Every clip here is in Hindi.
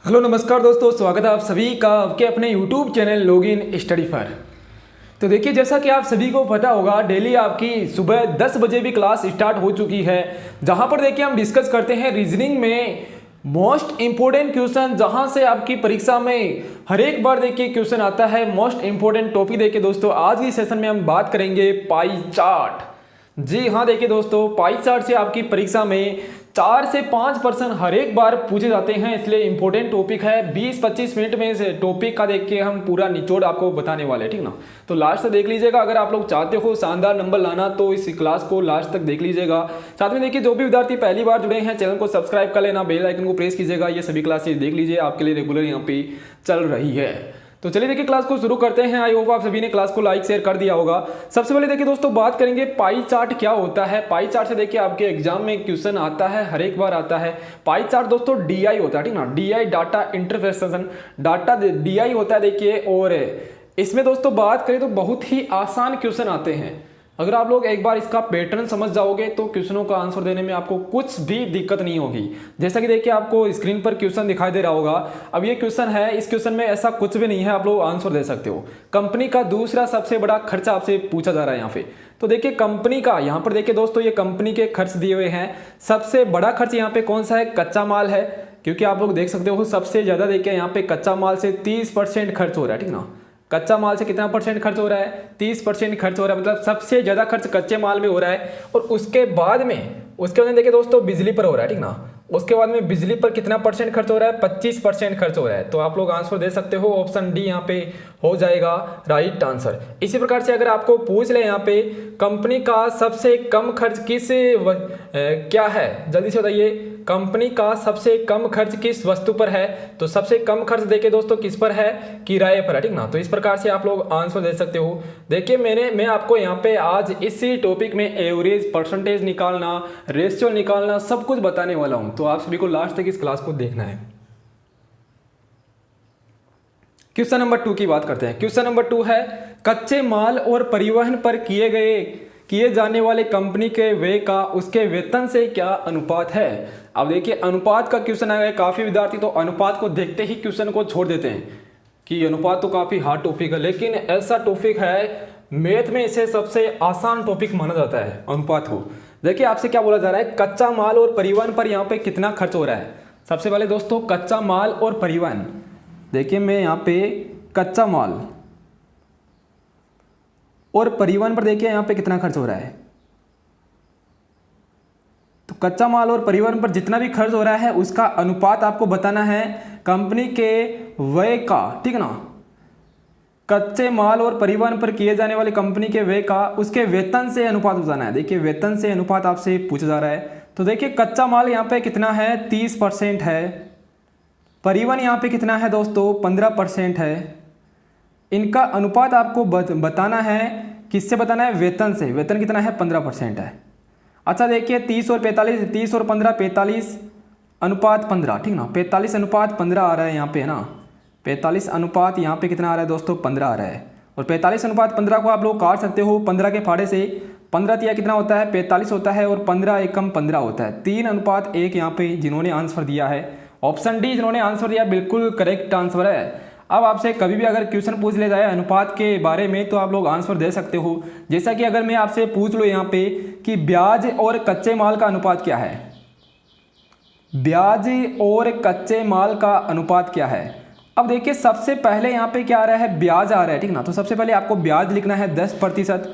हेलो नमस्कार दोस्तों, स्वागत है आप सभी का आपके अपने YouTube चैनल लॉगिन स्टडी पर। तो देखिए, जैसा कि आप सभी को पता होगा, डेली आपकी सुबह 10 बजे भी क्लास स्टार्ट हो चुकी है, जहां पर देखिए हम डिस्कस करते हैं रीजनिंग में मोस्ट इंपॉर्टेंट क्वेश्चन, जहां से आपकी परीक्षा में हर एक बार देखिए क्वेश्चन आता है। मोस्ट इंपॉर्टेंट टॉपिक देखिए दोस्तों, आज की सेशन में हम बात करेंगे पाई चार्ट। जी हाँ, देखिए दोस्तों, पाई चार्ट से आपकी परीक्षा में 4 से 5% हर एक बार पूछे जाते हैं, इसलिए इंपॉर्टेंट टॉपिक है। 20-25 मिनट में इस टॉपिक का देख के हम पूरा निचोड़ आपको बताने वाले हैं, ठीक ना। तो लास्ट तक देख लीजिएगा। अगर आप लोग चाहते हो शानदार नंबर लाना तो इस क्लास को लास्ट तक देख लीजिएगा। साथ में देखिए, जो भी विद्यार्थी पहली बार जुड़े हैं, चैनल को सब्सक्राइब कर लेना, बेल आइकन को प्रेस कीजिएगा। ये सभी क्लासेज देख लीजिए, आपके लिए रेगुलर यहाँ पे चल रही है। तो चलिए देखिए, क्लास को शुरू करते हैं। आई होप आप सभी ने क्लास को लाइक शेयर कर दिया होगा। सबसे पहले देखिए दोस्तों, बात करेंगे पाई चार्ट क्या होता है। पाई चार्ट से देखिए आपके एग्जाम में क्वेश्चन आता है, हर एक बार आता है। पाई चार्ट दोस्तों डीआई होता है, ठीक ना, DI data interpretation data DI होता है देखिए। और इसमें दोस्तों बात करें तो बहुत ही आसान क्वेश्चन आते हैं। अगर आप लोग एक बार इसका पैटर्न समझ जाओगे तो क्वेश्चनों का आंसर देने में आपको कुछ भी दिक्कत नहीं होगी। जैसा कि देखिए आपको स्क्रीन पर क्वेश्चन दिखाई दे रहा होगा। अब ये क्वेश्चन है, इस क्वेश्चन में ऐसा कुछ भी नहीं है, आप लोग आंसर दे सकते हो। कंपनी का दूसरा सबसे बड़ा खर्चा आपसे पूछा जा रहा है यहाँ पे। तो देखिए कंपनी का, यहाँ पर देखिए दोस्तों, ये कंपनी के खर्च दिए हुए हैं। सबसे बड़ा खर्च यहाँ पे कौन सा है? कच्चा माल है, क्योंकि आप लोग देख सकते हो सबसे ज्यादा देखिए यहाँ पे कच्चा माल से 30% खर्च हो रहा है, ठीक ना। कच्चा माल से कितना परसेंट खर्च हो रहा है? 30% खर्च हो रहा है, मतलब सबसे ज्यादा खर्च कच्चे माल में हो रहा है। और उसके बाद में देखिए दोस्तों बिजली पर हो रहा है, ठीक ना। उसके बाद में बिजली पर कितना परसेंट खर्च हो रहा है? 25% खर्च हो रहा है। तो आप लोग आंसर दे सकते हो, ऑप्शन डी यहाँ पे हो जाएगा राइट आंसर। इसी प्रकार से अगर आपको पूछ ले यहाँ पे कंपनी का सबसे कम खर्च क्या है, जल्दी से बताइए, कंपनी का सबसे कम खर्च किस वस्तु पर है? तो सबसे कम खर्च देखिए दोस्तों किस पर है? किराए पर है, ठीक ना। तो इस प्रकार से आप लोग आंसर दे सकते हो। देखिए मैं आपको यहाँ पे आज इसी टॉपिक में एवरेज, परसेंटेज निकालना, रेशियो निकालना, सब कुछ बताने वाला हूँ। तो आप सभी को लास्ट तक इस क्लास को देखना है। क्वेश्चन नंबर 2 की बात करते हैं। क्वेश्चन नंबर 2 है, कच्चे माल और परिवहन पर किए जाने वाले कंपनी के व्यय का उसके वेतन से क्या अनुपात है? अब देखिए अनुपात का क्वेश्चन आया है। काफी विद्यार्थी तो अनुपात को देखते ही क्वेश्चन को छोड़ देते हैं कि अनुपात तो काफी हार्ड टॉपिक है, लेकिन ऐसा टॉपिक है, मैथ में इसे सबसे आसान टॉपिक माना जाता है अनुपात को। देखिए आपसे क्या बोला जा रहा है, कच्चा माल और परिवहन पर यहाँ पे कितना खर्च हो रहा है। सबसे पहले दोस्तों कच्चा माल और परिवहन, देखिए मैं यहाँ पे कच्चा माल और परिवहन पर देखिए यहाँ पे कितना खर्च हो रहा है। तो कच्चा माल और परिवहन पर जितना भी खर्च हो रहा है उसका अनुपात आपको बताना है कंपनी के व्यय का, ठीक ना। कच्चे माल और परिवहन पर किए जाने वाले कंपनी के व्यय का उसके वेतन से अनुपात बताना है। देखिए वेतन से अनुपात आपसे पूछा जा रहा है। तो देखिए कच्चा माल यहाँ पे कितना है? 30% है। परिवहन यहाँ पे कितना है दोस्तों? 15% है। इनका अनुपात आपको बताना है, किससे बताना है? वेतन से। वेतन कितना है? 15% है। अच्छा देखिए 30 और 45, 30 और 15, 45 अनुपात 15, ठीक ना। 45 अनुपात 15 आ रहा है यहाँ पे, है ना। 45 अनुपात यहाँ पे कितना आ रहा है दोस्तों? 15 आ रहा है। और 45 अनुपात 15 को आप लोग काट सकते हो 15 के फाड़े से। 15 तिया कितना होता है? 45 होता है, और 15 एकम 15 होता है। 3:1 यहाँ पे जिन्होंने आंसर दिया है, ऑप्शन डी जिन्होंने आंसर दिया, बिल्कुल करेक्ट आंसर है। अब आपसे कभी भी अगर क्वेश्चन पूछ लिया जाए अनुपात के बारे में तो आप लोग आंसर दे सकते हो। जैसा कि अगर मैं आपसे पूछ लूँ यहाँ पे कि ब्याज और कच्चे माल का अनुपात क्या है, ब्याज और कच्चे माल का अनुपात क्या है। अब देखिए सबसे पहले यहाँ पे क्या आ रहा है? ब्याज आ रहा है, ठीक ना। तो सबसे पहले आपको ब्याज लिखना है 10%।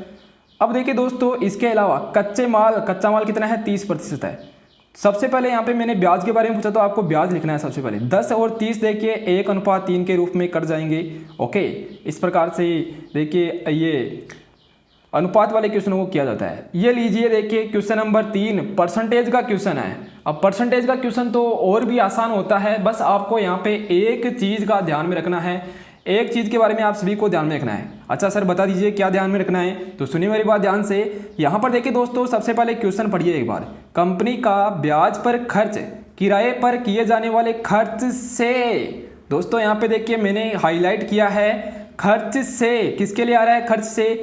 अब देखिए दोस्तों इसके अलावा कच्चा माल कितना है? 30% है। सबसे पहले यहाँ पे मैंने ब्याज के बारे में पूछा तो आपको ब्याज लिखना है सबसे पहले। 10 और 30 देखिए 1:3 के रूप में कट जाएंगे। ओके, इस प्रकार से देखिए ये अनुपात वाले क्वेश्चनों को किया जाता है। ये लीजिए देखिए क्वेश्चन नंबर 3 परसेंटेज का क्वेश्चन है। अब परसेंटेज का क्वेश्चन तो और भी आसान होता है, बस आपको यहाँ पे एक चीज़ का ध्यान में रखना है, एक चीज़ के बारे में आप सभी को ध्यान में रखना है। अच्छा सर बता दीजिए क्या ध्यान में रखना है? तो सुनिए मेरी बात ध्यान से। यहाँ पर देखिए दोस्तों सबसे पहले क्वेश्चन पढ़िए एक बार। कंपनी का ब्याज पर खर्च किराए पर किए जाने वाले खर्च से, दोस्तों यहाँ पे देखिए मैंने हाईलाइट किया है खर्च से। किसके लिए आ रहा है? खर्च से,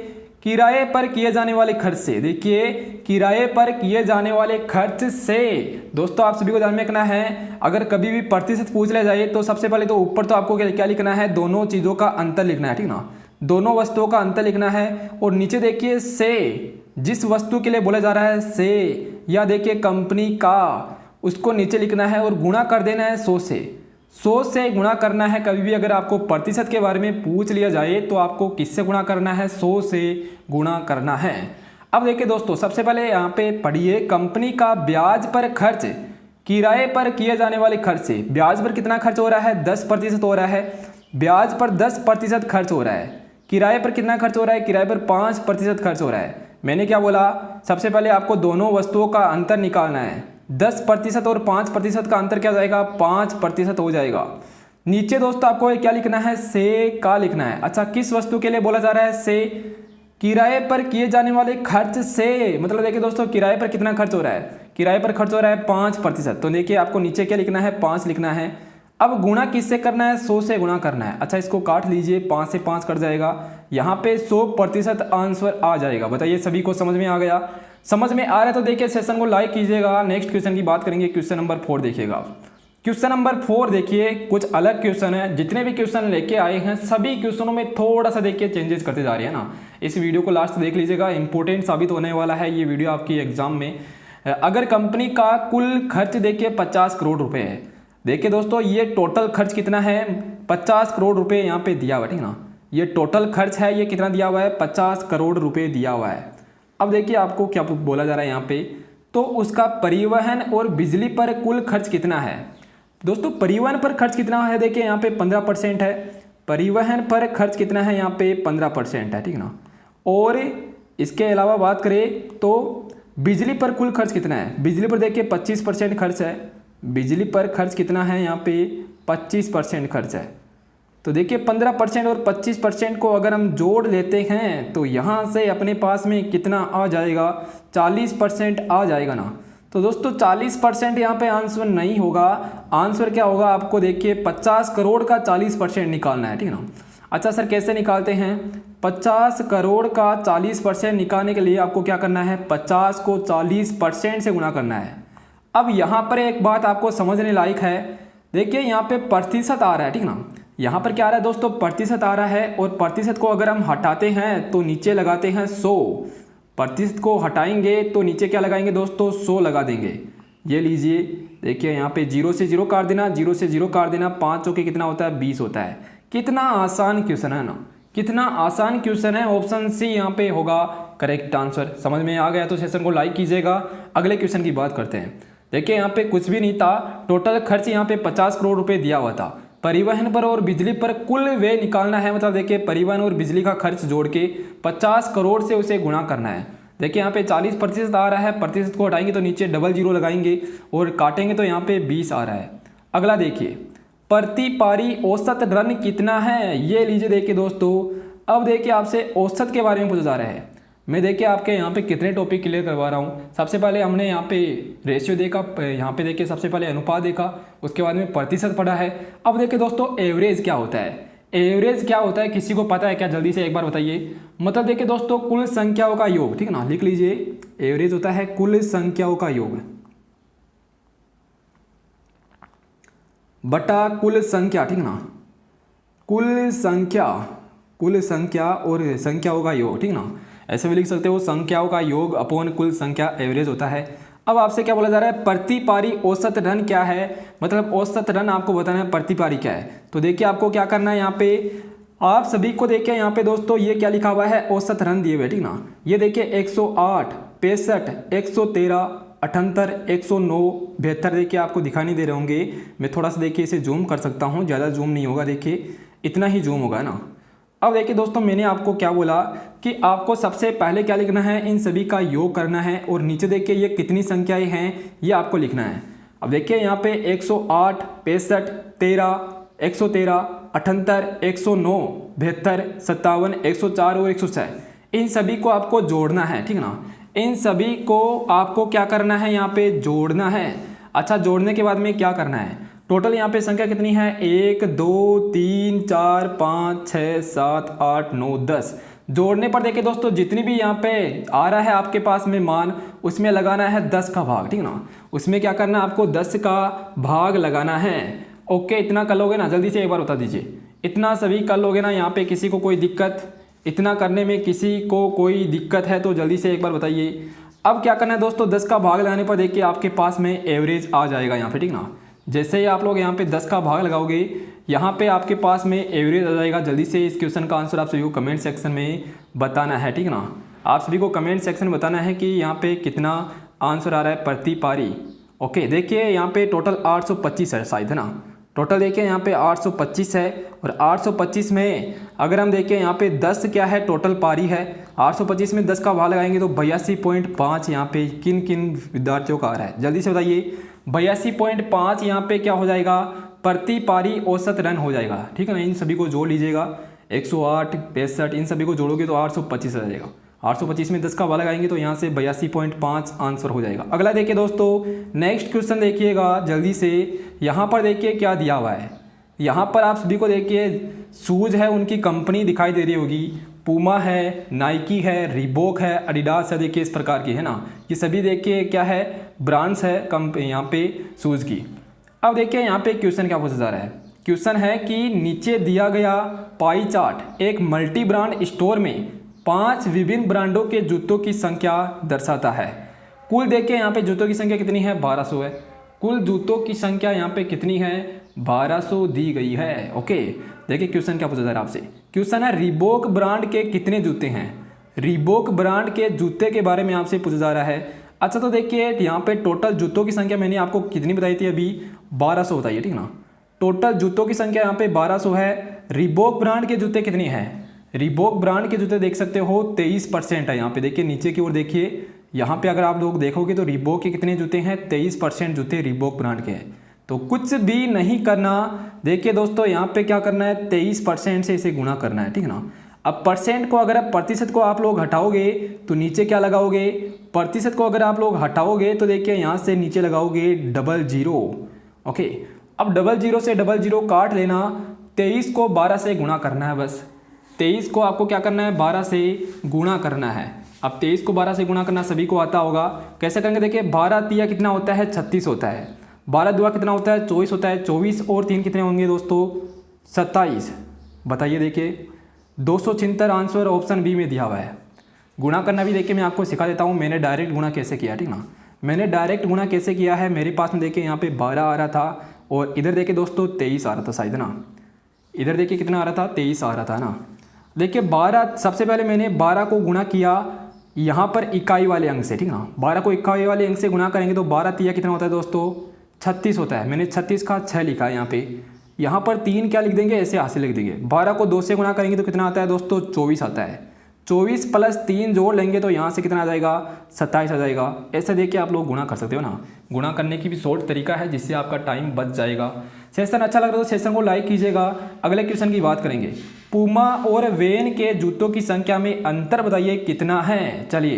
किराए पर किए जाने वाले खर्च से। देखिए किराए पर किए जाने वाले खर्च से दोस्तों आप सभी को ध्यान में रखना है, अगर कभी भी प्रतिशत पूछ लिया जाए तो सबसे पहले तो ऊपर तो आपको क्या लिखना है, दोनों चीज़ों का अंतर लिखना है, ठीक ना, दोनों वस्तुओं का अंतर लिखना है। और नीचे देखिए से, जिस वस्तु के लिए बोला जा रहा है से, या देखिए कंपनी का, उसको नीचे लिखना है और गुणा कर देना है 100 से। 100 से गुणा करना है। कभी भी अगर आपको प्रतिशत के बारे में पूछ लिया जाए तो आपको किससे गुणा करना है, 100 से गुणा करना है। अब देखिए दोस्तों सबसे पहले यहाँ पे पढ़िए, कंपनी का ब्याज पर खर्च किराए पर किए जाने वाले खर्च से। ब्याज पर कितना खर्च हो रहा है, 10% हो रहा है, ब्याज पर 10% खर्च हो रहा है। किराए पर कितना खर्च हो रहा है, किराए पर 5% खर्च हो रहा है। मैंने क्या बोला, सबसे पहले आपको दोनों वस्तुओं का अंतर निकालना है। 10% और 5% का अंतर क्या हो जाएगा, 5% हो जाएगा। नीचे दोस्तों आपको क्या लिखना है, से का लिखना है। अच्छा किस वस्तु के लिए बोला जा रहा है से, किराए पर किए जाने वाले खर्च से, मतलब देखिए दोस्तों किराए पर कितना खर्च हो रहा है, किराए पर खर्च हो रहा है 5%। तो देखिए आपको नीचे क्या लिखना है, 5 लिखना है। अब गुणा किससे करना है, 100 से गुणा करना है। अच्छा इसको काट लीजिए, 5 से 5 कट जाएगा, यहाँ पे 100% आंसर आ जाएगा। बताइए सभी को समझ में आ गया? समझ में आ रहा है तो देखिए सेशन को लाइक कीजिएगा। नेक्स्ट क्वेश्चन की बात करेंगे, क्वेश्चन नंबर 4 देखिएगा। क्वेश्चन नंबर 4 देखिए कुछ अलग क्वेश्चन है। जितने भी क्वेश्चन लेके आए हैं सभी क्वेश्चनों में थोड़ा सा देखिए चेंजेस करते जा रहे हैं ना। इस वीडियो को लास्ट देख लीजिएगा, इंपॉर्टेंट साबित होने वाला है ये वीडियो आपकी एग्जाम में। अगर कंपनी का कुल खर्च देखिए 50 करोड़ रुपए है। देखिए दोस्तों ये टोटल खर्च कितना है, 50 करोड़ रुपए यहाँ पे दिया हुआ है, ठीक ना। ये टोटल खर्च है, ये कितना दिया हुआ है, 50 करोड़ रुपए दिया हुआ है। अब देखिए आपको क्या बोला जा रहा है यहाँ पे, तो उसका परिवहन और बिजली पर कुल खर्च कितना है। दोस्तों परिवहन पर खर्च कितना है, देखिए यहाँ पे 15% है। परिवहन पर खर्च कितना है, यहाँ पे 15% है, ठीक ना। और इसके अलावा बात करें तो बिजली पर कुल खर्च कितना है, बिजली पर देखिए 25% खर्च है। बिजली पर खर्च कितना है, यहाँ पे 25% खर्च है। तो देखिए 15% और 25% को अगर हम जोड़ लेते हैं तो यहाँ से अपने पास में कितना आ जाएगा, 40% आ जाएगा ना। तो दोस्तों 40% यहाँ पे आंसर नहीं होगा। आंसर क्या होगा, आपको देखिए 50 करोड़ का 40% निकालना है, ठीक है ना। अच्छा सर कैसे निकालते हैं, 50 करोड़ का 40% निकालने के लिए आपको क्या करना है, 50 को 40% से गुणा करना है। अब यहाँ पर एक बात आपको समझने लायक है, देखिए यहाँ पे प्रतिशत आ रहा है, ठीक ना। यहाँ पर क्या आ रहा है दोस्तों, प्रतिशत आ रहा है, और प्रतिशत को अगर हम हटाते हैं तो नीचे लगाते हैं 100। प्रतिशत को हटाएंगे तो नीचे क्या लगाएंगे दोस्तों, 100 लगा देंगे। ये लीजिए देखिए यहाँ पे 0 से 0 काट देना, 0 से 0 काट देना, 5 चौके कितना होता है, 20 होता है। कितना आसान क्वेश्चन है ना, कितना आसान क्वेश्चन है। ऑप्शन सी यहाँ पे होगा करेक्ट आंसर। समझ में आ गया तो सेशन को लाइक कीजिएगा। अगले क्वेश्चन की बात करते हैं। देखिए यहाँ पे कुछ भी नहीं था, टोटल खर्च यहाँ पे 50 करोड़ रुपए दिया हुआ था। परिवहन पर और बिजली पर कुल व्यय निकालना है, मतलब देखिए परिवहन और बिजली का खर्च जोड़ के 50 करोड़ से उसे गुणा करना है। देखिए यहाँ पे 40% आ रहा है, प्रतिशत को हटाएंगे तो नीचे डबल 0 लगाएंगे और काटेंगे तो यहाँ पे 20 आ रहा है। अगला देखिए प्रति पारी औसत रन कितना है, ये लीजिए देखिए दोस्तों। अब देखिए आपसे औसत के बारे में पूछा जा रहा है। मैं देखिए आपके यहाँ पे कितने टॉपिक क्लियर करवा रहा हूँ। सबसे पहले हमने यहाँ पे रेशियो देखा, यहाँ पे देखिए सबसे पहले अनुपात देखा, उसके बाद में प्रतिशत पढ़ा है। अब देखिए दोस्तों एवरेज क्या होता है, एवरेज क्या होता है, किसी को पता है क्या, जल्दी से एक बार बताइए। मतलब देखिए दोस्तों कुल संख्याओं का योग, ठीक है ना, लिख लीजिए। एवरेज होता है कुल संख्याओं का योग बटा कुल संख्या, ठीक ना। कुल संख्या और संख्याओं का योग, ठीक ना। ऐसे भी लिख सकते हो, संख्याओं का योग अपॉन कुल संख्या एवरेज होता है। अब आपसे क्या बोला जा रहा है, प्रति पारी औसत रन क्या है, मतलब औसत रन आपको बताना है, प्रति पारी क्या है। तो देखिए आपको क्या करना है, यहाँ पे आप सभी को देखिए यहाँ पे दोस्तों ये क्या लिखा हुआ है, औसत रन दिए हुए, ठीक ना। ये देखिए 108, 65, 113, 78, 109, 72 देखिए आपको दिखाई नहीं दे रहे होंगे। मैं थोड़ा सा देखिए इसे जूम कर सकता हूँ, ज़्यादा जूम नहीं होगा, देखिए इतना ही जूम होगा ना। अब देखिए दोस्तों मैंने आपको क्या बोला कि आपको सबसे पहले क्या लिखना है, इन सभी का योग करना है, और नीचे देखिए ये कितनी संख्याएं हैं ये आपको लिखना है। अब देखिए यहाँ पे 108, 65, 13, 113, 78, 109, 72, 57, 104 और 106, इन सभी को आपको जोड़ना है, ठीक ना। इन सभी को आपको क्या करना है, यहाँ पे जोड़ना है। अच्छा जोड़ने के बाद में क्या करना है, टोटल यहाँ पे संख्या कितनी है, 1 2 3 4 5 6 7 8 9 10, जोड़ने पर देखिए दोस्तों जितनी भी यहाँ पे आ रहा है आपके पास में मान, उसमें लगाना है 10 का भाग, ठीक ना। उसमें क्या करना है आपको 10 का भाग लगाना है। ओके, इतना कर लोगे ना, जल्दी से एक बार बता दीजिए। इतना सभी कर लोगे ना, यहाँ पे किसी को कोई दिक्कत, इतना करने में किसी को कोई दिक्कत है तो जल्दी से एक बार बताइए। अब क्या करना है दोस्तों, 10 का भाग लगाने पर देखिए आपके पास में एवरेज आ जाएगा यहाँ पे, ठीक ना। जैसे ही आप लोग यहाँ पे 10 का भाग लगाओगे, यहाँ पे आपके पास में एवरेज आ जाएगा। जल्दी से इस क्वेश्चन का आंसर आप सभी को कमेंट सेक्शन में बताना है, ठीक ना। आप सभी को कमेंट सेक्शन में बताना है कि यहाँ पे कितना आंसर आ रहा है प्रति पारी। ओके, देखिए यहाँ पे टोटल 825 है शायद, है ना। टोटल देखिए यहाँ पे 825 है, और 825 में अगर हम देखें यहाँ पे 10 क्या है, टोटल पारी है। 825 में 10 का भाग लगाएंगे तो 82.5 यहाँ पे किन किन विद्यार्थियों का आ रहा है, जल्दी से बताइए। 82.5 यहाँ पे क्या हो जाएगा, प्रति पारी औसत रन हो जाएगा, ठीक है ना। इन सभी को जोड़ लीजिएगा, 108, 65, इन सभी को जोड़ोगे तो 825 आ जाएगा। 825 में 10 का भाग लगाएंगे तो यहाँ से 82.5 आंसर हो जाएगा। अगला देखिए दोस्तों, नेक्स्ट क्वेश्चन देखिएगा जल्दी से। यहाँ पर देखिए क्या दिया हुआ है, यहाँ पर आप सभी को देखिए शूज़ है, उनकी कंपनी दिखाई दे रही होगी। पूमा है, नाइकी है, रिबॉक है, एडिडास है, देखिए इस प्रकार की, है ना। ये सभी देखिए क्या है, ब्रांड्स है कंपनी यहाँ पे शूज़ की। अब देखिए यहाँ पे क्वेश्चन क्या पूछा जा रहा है। क्वेश्चन है कि नीचे दिया गया पाई चार्ट एक मल्टी ब्रांड स्टोर में 5 विभिन्न ब्रांडों के जूतों की संख्या दर्शाता है। कुल देखिए यहाँ पे जूतों की संख्या कितनी है, 1200 है। कुल जूतों की संख्या यहाँ पे कितनी है, 1200 दी गई है। ओके, देखिए क्वेश्चन क्या पूछा जा रहा है आपसे। क्वेश्चन है रिबॉक ब्रांड के कितने जूते हैं। रिबॉक ब्रांड के जूते के बारे में आपसे पूछा जा रहा है। अच्छा, तो देखिए यहाँ पे टोटल जूतों की संख्या मैंने आपको कितनी बताई थी अभी, 1200 बताइए, ठीक ना। टोटल जूतों की संख्या यहाँ पे 1200 है। रिबॉक ब्रांड के जूते कितने हैं, रिबॉक ब्रांड के जूते देख सकते हो 23% है। यहाँ पे देखिए नीचे की ओर देखिए, यहाँ पे अगर आप लोग देखोगे तो रिबॉक के कितने जूते हैं, 23% जूते रिबॉक ब्रांड के हैं। तो कुछ भी नहीं करना, देखिए दोस्तों यहाँ पे क्या करना है, 23% से इसे गुणा करना है, ठीक है ना। अब परसेंट को अगर प्रतिशत को आप लोग हटाओगे तो नीचे क्या लगाओगे, प्रतिशत को अगर आप लोग हटाओगे तो देखिए यहाँ से नीचे लगाओगे 00। ओके, अब 00 से 00 काट लेना, 23 को 12 से गुणा करना है बस। 23 को आपको क्या करना है, 12 से गुणा करना है। अब 23 को 12 से गुणा करना सभी को आता होगा, कैसे करेंगे, देखिए 12 तिया कितना होता है, 36 होता है। 12 दुआ कितना होता है, 24 होता है। 24 और 3 कितने होंगे दोस्तों, 27। बताइए, देखिए 276 आंसर ऑप्शन बी में दिया हुआ है। गुणा करना भी देखिए मैं आपको सिखा देता हूँ, मैंने डायरेक्ट गुणा कैसे किया, ठीक ना। मैंने डायरेक्ट गुणा कैसे किया है, मेरे पास में देखिए यहाँ पे 12 आ रहा था, और इधर देखिए दोस्तों 23 आ रहा था शायद ना। इधर देखिए कितना आ रहा था, 23 आ रहा था ना। देखिए 12, सबसे पहले मैंने 12 को गुणा किया यहाँ पर इकाई वाले अंक से, ठीक ना। 12 को इकाई वाले अंक से गुणा करेंगे तो 12 तिया कितना होता है दोस्तों, 36 होता है। मैंने 36 का 6 लिखा है यहाँ पे। यहाँ पर 3 क्या लिख देंगे, ऐसे हासिल लिख देंगे। 12 को 2 से गुणा करेंगे तो कितना आता है दोस्तों, 24 आता है। 24 प्लस 3 जोड़ लेंगे तो यहाँ से कितना आ जाएगा, 27 आ जाएगा। ऐसे देखिए आप लोग गुणा कर सकते हो ना। गुणा करने की भी शॉर्ट तरीका है जिससे आपका टाइम बच जाएगा। सेशन अच्छा लग रहा है तो सेशन को लाइक कीजिएगा। अगले क्वेश्चन की बात करेंगे, पूमा और वेन के जूतों की संख्या में अंतर बताइए कितना है। चलिए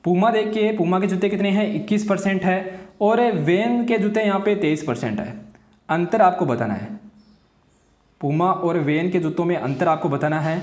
पूमा देखिए, पूमा के जूते कितने हैं, 21% है, और वेन के जूते यहाँ पे 23% है। अंतर आपको बताना है, पूमा और वेन के जूतों में अंतर आपको बताना है।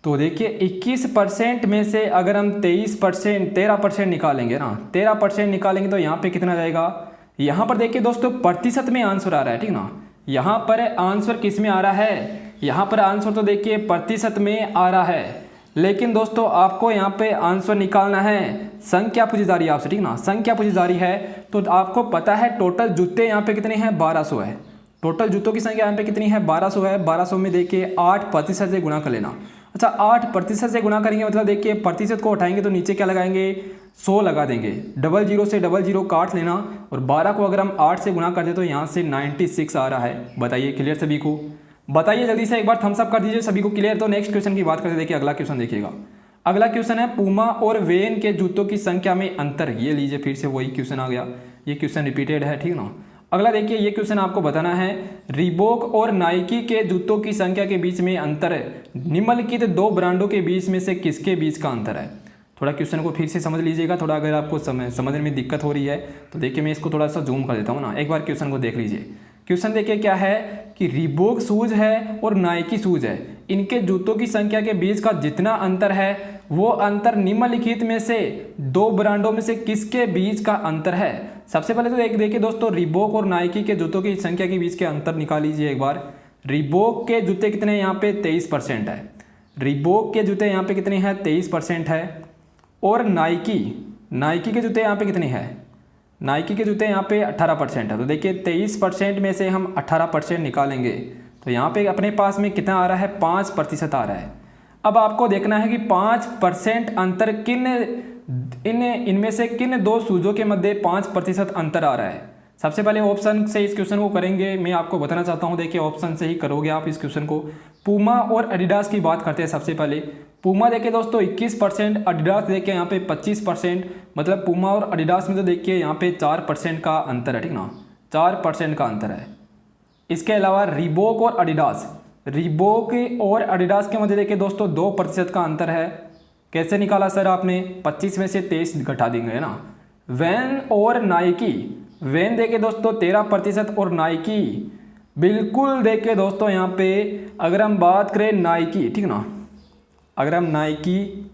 तो देखिए 21% में से अगर हम 13% निकालेंगे ना, 13% निकालेंगे तो यहाँ पे कितना आ जाएगा। यहाँ पर देखिए दोस्तों प्रतिशत में आंसर आ रहा है, ठीक ना। यहाँ पर आंसर किस में आ रहा है, यहाँ पर आंसर तो देखिए प्रतिशत में आ रहा है, लेकिन दोस्तों आपको यहाँ पे आंसर निकालना है। संख्या पूछी जा रही है आपसे, ठीक ना, संख्या पूछी जा रही है। तो आपको पता है टोटल जूते यहाँ पे कितने हैं, 1200 है। टोटल जूतों की संख्या यहाँ पे कितनी है, 1200 है। 1200 में देखिए 8% से गुणा कर लेना। अच्छा, 8% से गुणा करेंगे मतलब देखिए प्रतिशत को उठाएंगे तो नीचे क्या लगाएंगे, 100 लगा देंगे। 00 से 00 काट लेना, और 12 को अगर हम 8 से गुणा कर दें तो यहाँ से 96 आ रहा है। बताइए क्लियर सभी को, बताइए जल्दी से एक बार थम्स अप कर दीजिए सभी को क्लियर। तो नेक्स्ट क्वेश्चन की बात करते देखिए, अगला क्वेश्चन देखिएगा। अगला क्वेश्चन है पूमा और वेन के जूतों की संख्या में अंतर। ये लीजिए फिर से वही क्वेश्चन आ गया, ये क्वेश्चन रिपीटेड है, ठीक ना। अगला देखिए, ये क्वेश्चन आपको बताना है रिबॉक और नाइकी के जूतों की संख्या के बीच में अंतर है। निम्नलिखित 2 ब्रांडों के बीच में से किसके बीच का अंतर है। थोड़ा क्वेश्चन को फिर से समझ लीजिएगा, थोड़ा अगर आपको समझने में दिक्कत हो रही है तो देखिए मैं इसको थोड़ा सा जूम कर देता हूँ ना। एक बार क्वेश्चन को देख लीजिए। क्वेश्चन देखिए क्या है कि रिबॉक शूज़ है और नाइकी शूज़ है, इनके जूतों की संख्या के बीच का जितना अंतर है वो अंतर निम्नलिखित में से दो ब्रांडों में से किसके बीच का अंतर है। सबसे पहले तो देखिए दोस्तों, रिबॉक और नाइकी के जूतों की संख्या के बीच के अंतर निकाल लीजिए एक बार। रिबॉक के जूते कितने यहाँ पे 23% है, रिबॉक के जूते यहाँ पे कितने हैं 23% है। और नाइकी के जूते यहाँ पे कितने हैं, नाइकी के जूते यहाँ पे 18% है। तो देखिए 23% में से हम 18% निकालेंगे तो यहाँ पे अपने पास में कितना आ रहा है 5% आ रहा है। अब आपको देखना है कि 5% अंतर इनमें से किन दो शूज़ों के मध्य 5% अंतर आ रहा है। सबसे पहले ऑप्शन से इस क्वेश्चन को करेंगे, मैं आपको बताना चाहता हूँ। देखिए ऑप्शन से ही करोगे आप इस क्वेश्चन को। पूमा और एडिडास की बात करते हैं। सबसे पहले पूमा देखिए दोस्तों 21%, एडिडास देखिए यहाँ पे 25%, मतलब पूमा और एडिडास में तो देखिए यहाँ पे 4% का अंतर है, ठीक ना, 4% का अंतर है। इसके अलावा रिबॉक और एडिडास, रिबॉक और एडिडास के मध्य देखिए दोस्तों 2% का अंतर है। कैसे निकाला सर आपने, 25 में से 23 घटा देंगे, है ना। वैन और नाइकी, वैन देखिए दोस्तों 13% और नाइकी बिल्कुल देखिए दोस्तों यहाँ पे अगर हम बात करें नाइकी, ठीक ना, अगर हम नाइकी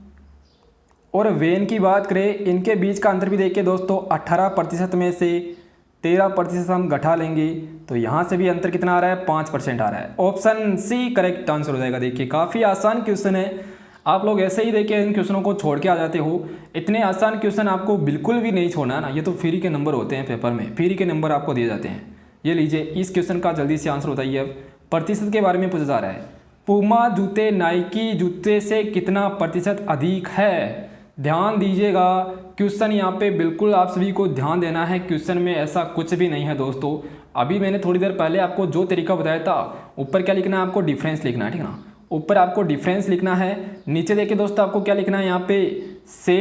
और वैन की बात करें इनके बीच का अंतर भी देखिए दोस्तों 18% में से 13% हम घटा लेंगे तो यहाँ से भी अंतर कितना आ रहा है 5% आ रहा है। ऑप्शन सी करेक्ट आंसर हो जाएगा। देखिए काफ़ी आसान क्वेश्चन है, आप लोग ऐसे ही देखिए इन क्वेश्चनों को छोड़ के आ जाते हो। इतने आसान क्वेश्चन आपको बिल्कुल भी नहीं छोड़ना है ना, ये तो फ्री के नंबर होते हैं पेपर में, फ्री के नंबर आपको दिए जाते हैं। ये लीजिए इस क्वेश्चन का जल्दी से आंसर बताइए। अब प्रतिशत के बारे में पूछा जा रहा है, पूमा जूते नाइकी जूते से कितना प्रतिशत अधिक है। ध्यान दीजिएगा क्वेश्चन यहाँ पे बिल्कुल आप सभी को ध्यान देना है। क्वेश्चन में ऐसा कुछ भी नहीं है दोस्तों। अभी मैंने थोड़ी देर पहले आपको जो तरीका बताया था, ऊपर क्या लिखना है आपको, डिफरेंस लिखना है, ठीक ना, ऊपर आपको डिफरेंस लिखना है। नीचे देखिए दोस्तों आपको क्या लिखना है, यहाँ पे से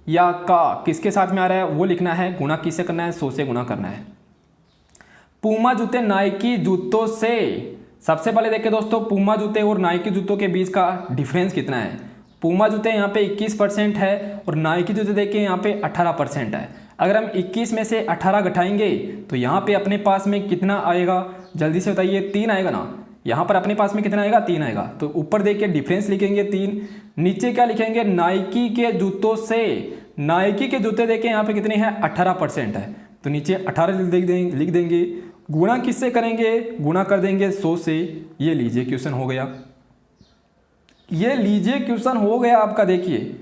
या का किसके साथ में आ रहा है वो लिखना है, गुणा किससे करना है, 100 से गुणा करना है। पूमा जूते नाइकी जूतों से, सबसे पहले देखिए दोस्तों पूमा जूते और नाइकी जूतों के बीच का डिफरेंस कितना है। पूमा जूते यहाँ पे 21% है और नाइकी जूते देखिए यहाँ पे 18% है। अगर हम 21 में से 18 घटाएंगे तो यहाँ पे अपने पास में कितना आएगा, जल्दी से बताइए, 3 आएगा ना। यहाँ पर अपने पास में कितना आएगा, 3 आएगा। तो ऊपर देखिए डिफरेंस लिखेंगे 3, नीचे क्या लिखेंगे, नाइकी के जूतों से, नाइकी के जूते देखिए यहाँ पे कितने हैं 18% है, तो नीचे 18 लिख देंगे। गुणा किससे करेंगे, गुणा कर देंगे 100 से। ये लीजिए क्वेश्चन हो गया, ये लीजिए क्वेश्चन हो गया आपका। देखिए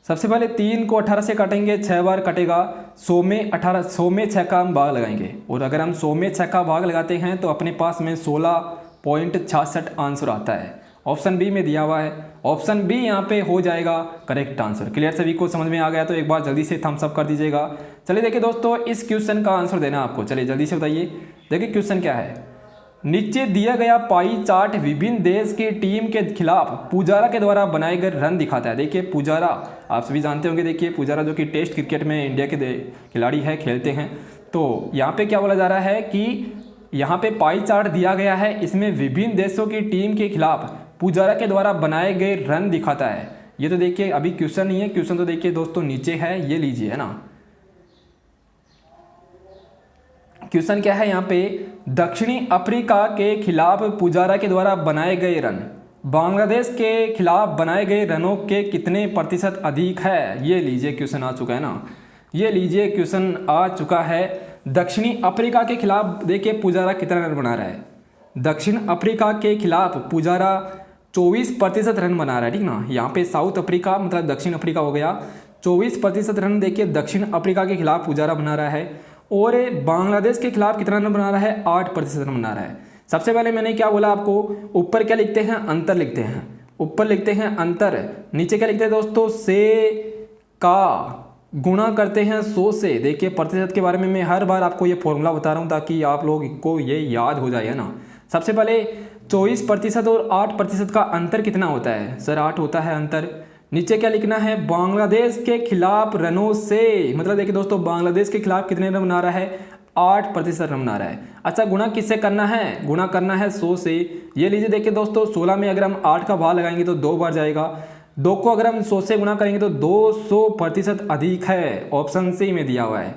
सबसे पहले 3 को 18 से काटेंगे, 6 बार कटेगा, 100 में 18, 100 में 6 का हम भाग लगाएंगे और अगर हम 100 में 6 का भाग लगाते हैं तो अपने पास में 16.66 आंसर आता है। ऑप्शन बी में दिया हुआ है, ऑप्शन बी यहाँ पे हो जाएगा करेक्ट आंसर। क्लियर, सभी को समझ में आ गया तो एक बार जल्दी से थम्स अप कर दीजिएगा। चलिए देखिए दोस्तों इस क्वेश्चन का आंसर देना आपको, चलिए जल्दी से बताइए। देखिए क्वेश्चन क्या है, नीचे दिया गया पाई चार्ट विभिन्न देश की टीम के खिलाफ पुजारा के द्वारा बनाए गए रन दिखाता है। देखिए पुजारा आप सभी जानते होंगे, देखिए पुजारा जो कि टेस्ट क्रिकेट में इंडिया के खिलाड़ी है, खेलते हैं। तो यहाँ पे क्या बोला जा रहा है कि यहाँ पे पाई चार्ट दिया गया है, इसमें विभिन्न देशों की टीम के खिलाफ पुजारा के द्वारा बनाए गए रन दिखाता है। ये तो देखिए अभी क्वेश्चन नहीं है, क्वेश्चन तो देखिए दोस्तों नीचे है, ये लीजिए, है ना। क्वेश्चन क्या है यहाँ पे, दक्षिणी अफ्रीका के खिलाफ पुजारा के द्वारा बनाए गए रन बांग्लादेश के खिलाफ बनाए गए रनों के कितने प्रतिशत अधिक है। ये लीजिए क्वेश्चन आ चुका है ना, ये लीजिए क्वेश्चन आ चुका है। दक्षिणी अफ्रीका के खिलाफ देखिए पुजारा कितना रन बना रहा है। दक्षिण अफ्रीका के खिलाफ पुजारा 24% रन बना रहा है, ठीक ना। यहाँ पे साउथ अफ्रीका मतलब दक्षिण अफ्रीका हो गया, 24% रन देखिए दक्षिण अफ्रीका के खिलाफ पुजारा बना रहा है। और बांग्लादेश के खिलाफ कितना रन बना रहा है, 8% रन बना रहा है। सबसे पहले मैंने क्या बोला आपको, ऊपर क्या लिखते हैं, अंतर लिखते हैं, ऊपर लिखते हैं अंतर, नीचे क्या लिखते हैं दोस्तों, से का गुणा करते हैं 100 से। देखिए प्रतिशत के बारे में मैं हर बार आपको ये फॉर्मूला बता रहा हूँ ताकि आप लोग को ये याद हो जाए, है ना। सबसे पहले 24% और 8% का अंतर कितना होता है, सर 8 होता है अंतर। नीचे क्या लिखना है, बांग्लादेश के खिलाफ रनों से, मतलब देखिए दोस्तों बांग्लादेश के खिलाफ कितने रन बना रहा है, 8% रन बना रहा है। अच्छा गुणा किससे करना है, गुणा करना है 100 से। ये लीजिए देखिए दोस्तों 16 में अगर हम 8 का भाग लगाएंगे तो 2 बार जाएगा, 2 को अगर हम 100 से गुणा करेंगे तो 200% अधिक है। ऑप्शन सी में दिया हुआ है।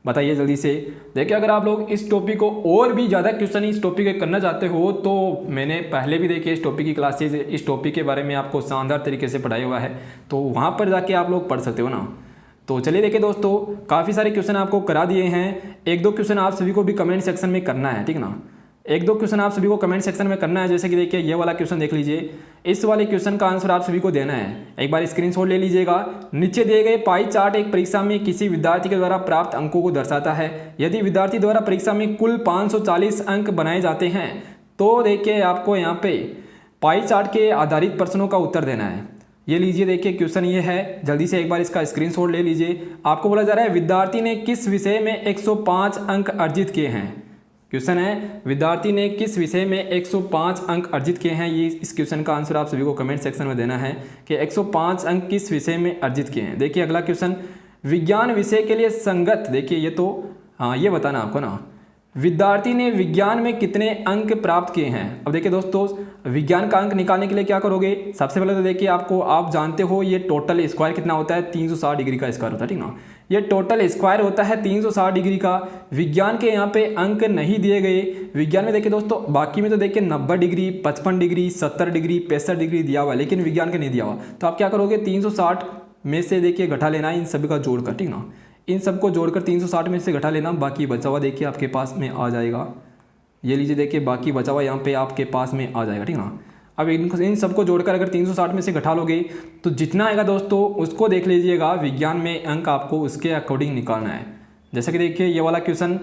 बताइए जल्दी से। देखिए अगर आप लोग इस टॉपिक को और भी ज़्यादा क्वेश्चन इस टॉपिक के करना चाहते हो तो मैंने पहले भी देखिए इस टॉपिक की क्लासेज इस टॉपिक के बारे में आपको शानदार तरीके से पढ़ाया हुआ है, तो वहाँ पर जाके आप लोग पढ़ सकते हो ना। तो चलिए देखिए दोस्तों, काफ़ी सारे क्वेश्चन आपको करा दिए हैं। एक दो क्वेश्चन आप सभी को भी कमेंट सेक्शन में करना है, ठीक ना। एक दो क्वेश्चन आप सभी को कमेंट सेक्शन में करना है। जैसे कि देखिए ये वाला क्वेश्चन देख लीजिए, इस वाले क्वेश्चन का आंसर आप सभी को देना है। एक बार स्क्रीनशॉट ले लीजिएगा। नीचे दिए गए पाई चार्ट एक परीक्षा में किसी विद्यार्थी के द्वारा प्राप्त अंकों को दर्शाता है। यदि विद्यार्थी द्वारा परीक्षा में कुल 540 अंक बनाए जाते हैं तो देखिए आपको यहाँ पे पाई चार्ट के आधारित प्रश्नों का उत्तर देना है। ये लीजिए देखिए क्वेश्चन ये है, जल्दी से एक बार इसका स्क्रीनशॉट ले लीजिए। आपको बोला जा रहा है विद्यार्थी ने किस विषय में 105 अंक अर्जित किए हैं। क्वेश्चन है विद्यार्थी ने किस विषय में 105 अंक अर्जित किए हैं। ये इस क्वेश्चन का आंसर आप सभी को कमेंट सेक्शन में देना है कि 105 अंक किस विषय में अर्जित किए हैं। देखिए अगला क्वेश्चन, विज्ञान विषय के लिए संगत, देखिए ये तो हाँ ये बताना आपको ना, विद्यार्थी ने विज्ञान में कितने अंक प्राप्त किए हैं। अब देखिए दोस्तों, विज्ञान का अंक निकालने के लिए क्या करोगे, सबसे पहले तो देखिए आपको आप जानते हो ये टोटल स्क्वायर कितना होता है, 360 डिग्री का स्क्वायर होता है, ठीक ना। ये टोटल स्क्वायर होता है 360 डिग्री का। विज्ञान के यहाँ पे अंक नहीं दिए गए। विज्ञान में देखिए दोस्तों, बाकी में तो देखिए 90 डिग्री, 55 डिग्री, 70 डिग्री, 65 डिग्री दिया हुआ है, लेकिन विज्ञान के नहीं दिया हुआ। तो आप क्या करोगे, 360 में से देखिए घटा लेना है इन सभी का जोड़कर, ठीक ना। इन सबको जोड़कर 360 में से घटा लेना, बाकी बचा हुआ देखिए आपके पास में आ जाएगा। ये लीजिए देखिए बाकी बचा हुआ यहाँ पे आपके पास में आ जाएगा, ठीक ना। अब इन सबको जोड़कर अगर 360 में से घटा लोगे तो जितना आएगा दोस्तों उसको देख लीजिएगा। विज्ञान में अंक आपको उसके अकॉर्डिंग निकालना है। जैसे कि देखिए ये वाला क्वेश्चन,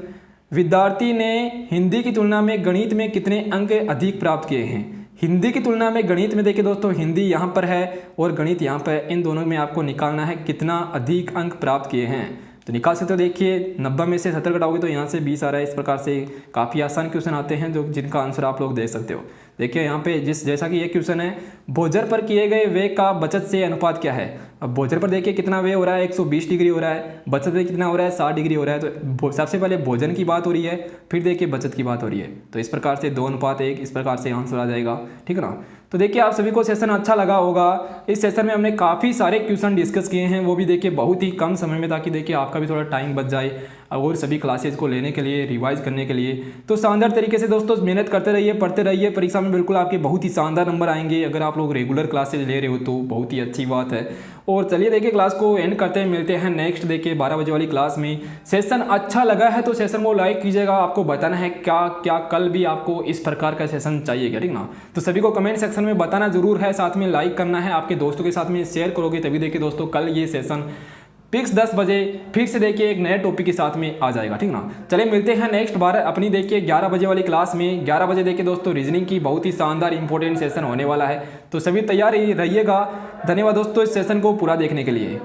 विद्यार्थी ने हिंदी की तुलना में गणित में कितने अंक अधिक प्राप्त किए हैं। हिंदी की तुलना में गणित में देखिए दोस्तों, हिंदी यहाँ पर है और गणित यहाँ पर, इन दोनों में आपको निकालना है कितना अधिक अंक प्राप्त किए हैं। तो निकाल सकते हो। देखिए 90 में से 70 घटाओगे तो यहाँ से 20 आ रहा है। इस प्रकार से काफ़ी आसान क्वेश्चन आते हैं जो जिनका आंसर आप लोग दे सकते हो। देखिए यहाँ पे जैसा कि ये क्वेश्चन है, भोजन पर किए गए व्यय का बचत से अनुपात क्या है। अब भोजन पर देखिए कितना व्यय हो रहा है, 120 डिग्री हो रहा है। बचत में कितना हो रहा है, 60 डिग्री हो रहा है। तो सबसे पहले भोजन की बात हो रही है, फिर देखिए बचत की बात हो रही है। तो इस प्रकार से 2:1 इस प्रकार से आंसर आ जाएगा, ठीक है ना। तो देखिए आप सभी को सेशन अच्छा लगा होगा। इस सेशन में हमने काफ़ी सारे क्वेश्चन डिस्कस किए हैं, वो भी देखिए बहुत ही कम समय में, ताकि देखिए आपका भी थोड़ा टाइम बच जाए और सभी क्लासेज को लेने के लिए, रिवाइज करने के लिए। तो शानदार तरीके से दोस्तों मेहनत करते रहिए, पढ़ते रहिए। परीक्षा में बिल्कुल आपके बहुत ही शानदार नंबर आएंगे। अगर आप लोग रेगुलर क्लासेज ले रहे हो तो बहुत ही अच्छी बात है। और चलिए देखिए क्लास को एंड करते हैं, मिलते हैं नेक्स्ट देखिए 12 बजे वाली क्लास में। सेशन अच्छा लगा है तो सेशन को लाइक कीजिएगा। आपको बताना है क्या क्या कल भी आपको इस प्रकार का सेशन चाहिए क्या, ठीक ना। तो सभी को कमेंट सेक्शन में बताना जरूर है, साथ में लाइक करना है, आपके दोस्तों के साथ में शेयर करोगे तभी देखिए दोस्तों कल ये सेशन फिक्स 10 बजे फिर से देखिए एक नए टॉपिक के साथ में आ जाएगा, ठीक ना। चलिए मिलते हैं नेक्स्ट बार अपनी देखिए 11 बजे वाली क्लास में। 11 बजे देखिए दोस्तों रीजनिंग की बहुत ही शानदार इंपॉर्टेंट सेशन होने वाला है, तो सभी तैयार रहिएगा। धन्यवाद दोस्तों इस सेशन को पूरा देखने के लिए।